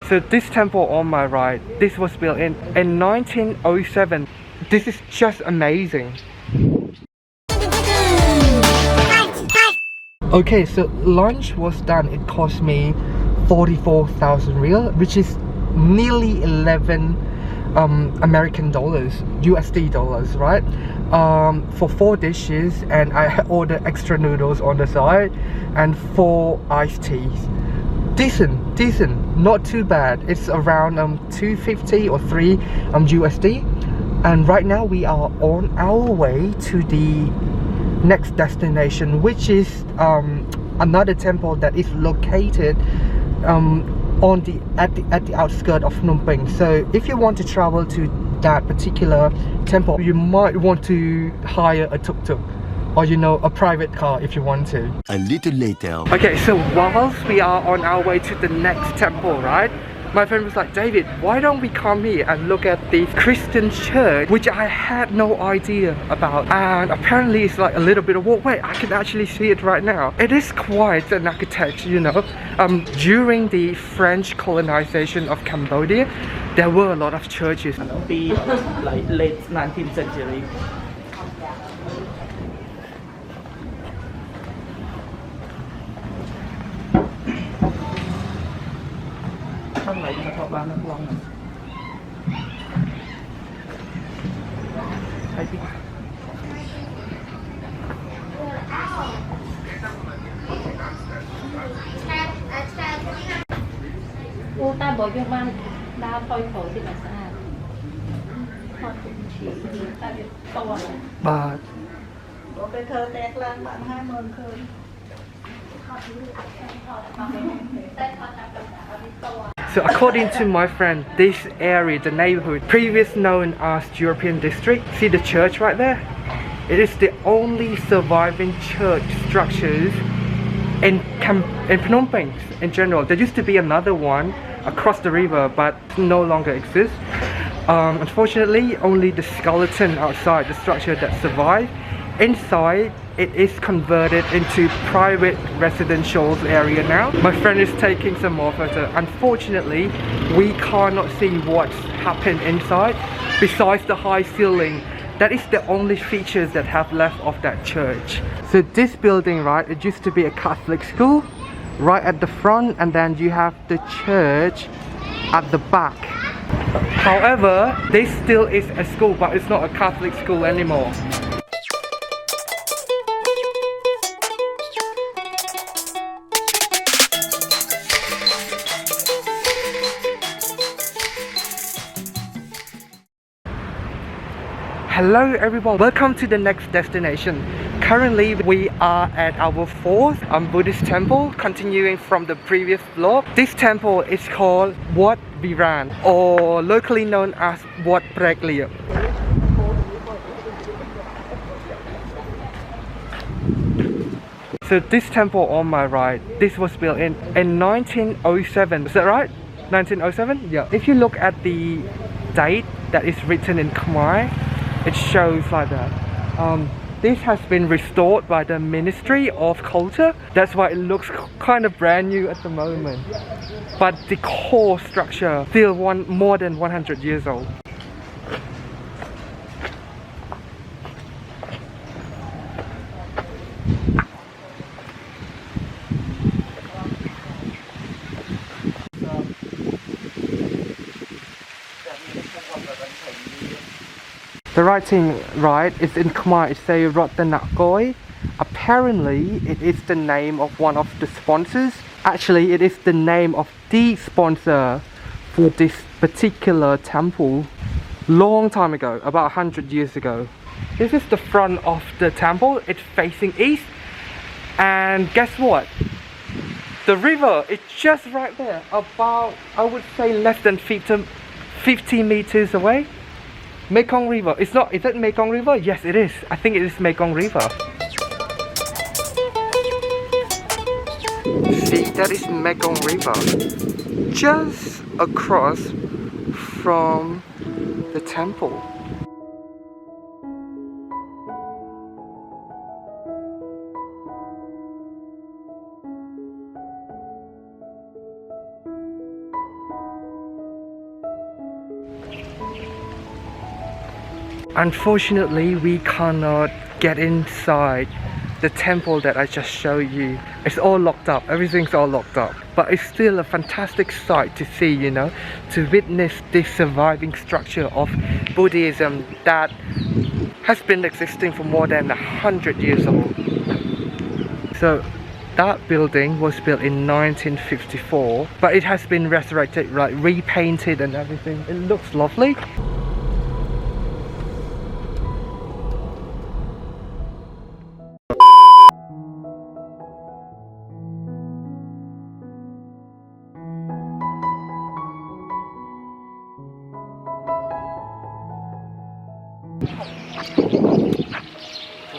So this temple on my right, this was built in 1907. This is just amazing. Okay, so lunch was done. It cost me 44,000 real, which is nearly 11 American dollars, USD dollars, right? For 4 dishes, and I ordered extra noodles on the side and 4 iced teas. Decent, not too bad. It's around 250 or 3 USD. And right now we are on our way to the next destination, which is another temple that is located at the outskirts of Phnom Penh. So if you want to travel to that particular temple, you might want to hire a tuk-tuk, or a private car if you want to. A little later. Okay, so whilst we are on our way to the next temple, right, my friend was like, David, why don't we come here and look at the Christian church, which I had no idea about. And apparently it's like a little bit of walk. Wait, I can actually see it right now. It is quite an architecture, during the French colonization of Cambodia, there were a lot of churches. Be like late 19th century. Không lấy cho họ bán nước lòng này. Hay đi. Ô ta bỏ vô ban đa phơi khổ thì là sao? Họ cũng chỉ ta biết to rồi. But Có cái thơ tẹt lên bạn 20 khơi. So according to my friend, this area, the neighborhood, previously known as European district, see the church right there? It is the only surviving church structures in Phnom Penh in general. There used to be another one across the river, but no longer exists. Unfortunately, only the skeleton outside the structure that survived. Inside, it is converted into private residential area now. My friend is taking some more photos. Unfortunately, we cannot see what's happened inside. Besides the high ceiling, that is the only features that have left of that church. So this building, right, it used to be a Catholic school right at the front, and then you have the church at the back. However, this still is a school, but it's not a Catholic school anymore. Hello everyone, welcome to the next destination. Currently we are at our 4th Buddhist temple, continuing from the previous vlog. This temple is called Wat Vearin, or locally known as Wat Phrek. So this temple on my right, this was built in 1907, is that right? 1907? Yeah. If you look at the date that is written in khmer, it shows like that. This has been restored by the Ministry of Culture. That's why it looks kind of brand new at the moment. But the core structure still more than 100 years old. The writing, right, is in Khmer. It says Ratanakoi. Apparently, it is the name of one of the sponsors. Actually, it is the name of the sponsor for this particular temple. Long time ago, about 100 years ago. This is the front of the temple. It's facing east. And guess what? The river is just right there. About, I would say, less than 50 meters away. Mekong River. It's not, is that Mekong River? Yes, it is. I think it is Mekong River. See, that is Mekong River. Just across from the temple. Unfortunately, we cannot get inside the temple that I just showed you. It's all locked up, everything's all locked up. But it's still a fantastic sight to see, you know, to witness this surviving structure of Buddhism that has been existing for more than 100 years old. So that building was built in 1954, but it has been resurrected, like repainted and everything. It looks lovely.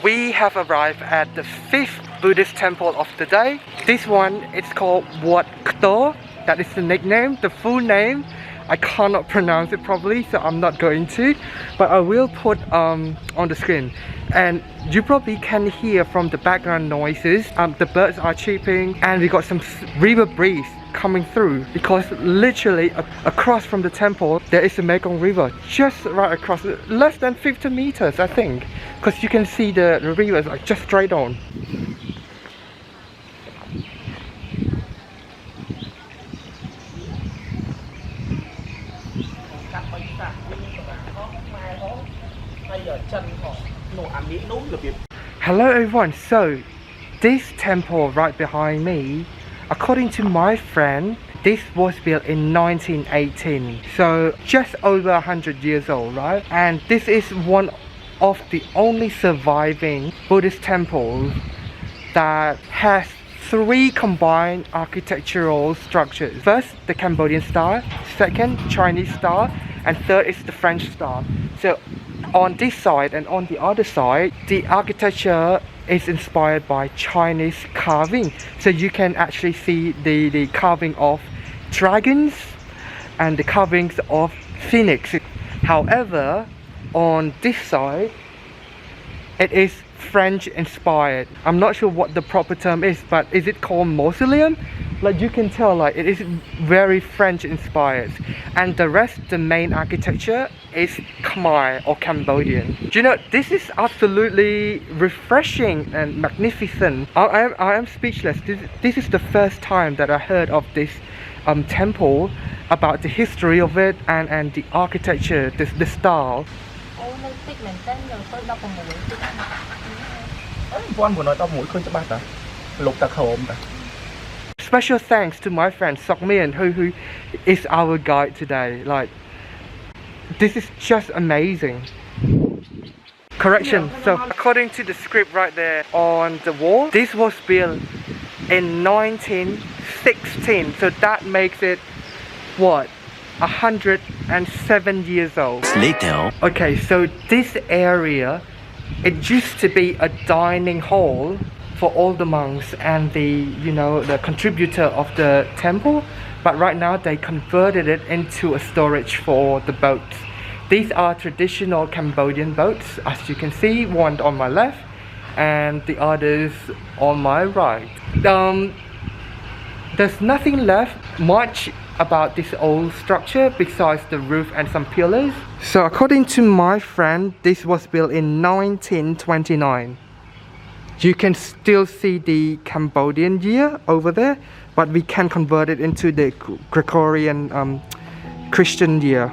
We have arrived at the 5th Buddhist temple of the day. This one is called Wat Khtor. That is the nickname. The full name, I cannot pronounce it properly, so I'm not going to. But I will put on the screen. And you probably can hear from the background noises. The birds are chirping, and we got some river breeze coming through, because literally across from the temple there is a Mekong River, just right across, less than 50 meters I think, because you can see the river is like just straight on. Hello everyone, so this temple right behind me, according to my friend, this was built in 1918, so just over 100 years old, right? And this is one of the only surviving Buddhist temples that has 3 combined architectural structures. First, the Cambodian style, second, Chinese style, and third is the French style. So on this side and on the other side, the architecture is inspired by Chinese carving. So you can actually see the carving of dragons and the carvings of phoenix. However, on this side, it is French inspired. I'm not sure what the proper term is, but is it called mausoleum? Like you can tell, like it is very French inspired. And the rest, the main architecture is khmer or Cambodian. Do you know, this is absolutely refreshing and magnificent. I am speechless. This is the first time that I heard of this temple, about the history of it and the architecture, the style. Special thanks to my friend Sokmian who is our guide today. Like, this is just amazing. Correction, so according to the script right there on the wall, this was built in 1916, so that makes it what, 107 years old. Later. Okay, so this area, it used to be a dining hall for all the monks and the contributor of the temple, but right now they converted it into a storage for the boats. These are traditional Cambodian boats, as you can see, one on my left and the others on my right. There's nothing left much about this old structure besides the roof and some pillars. So according to my friend, this was built in 1929. You can still see the Cambodian year over there, but we can convert it into the Gregorian Christian year.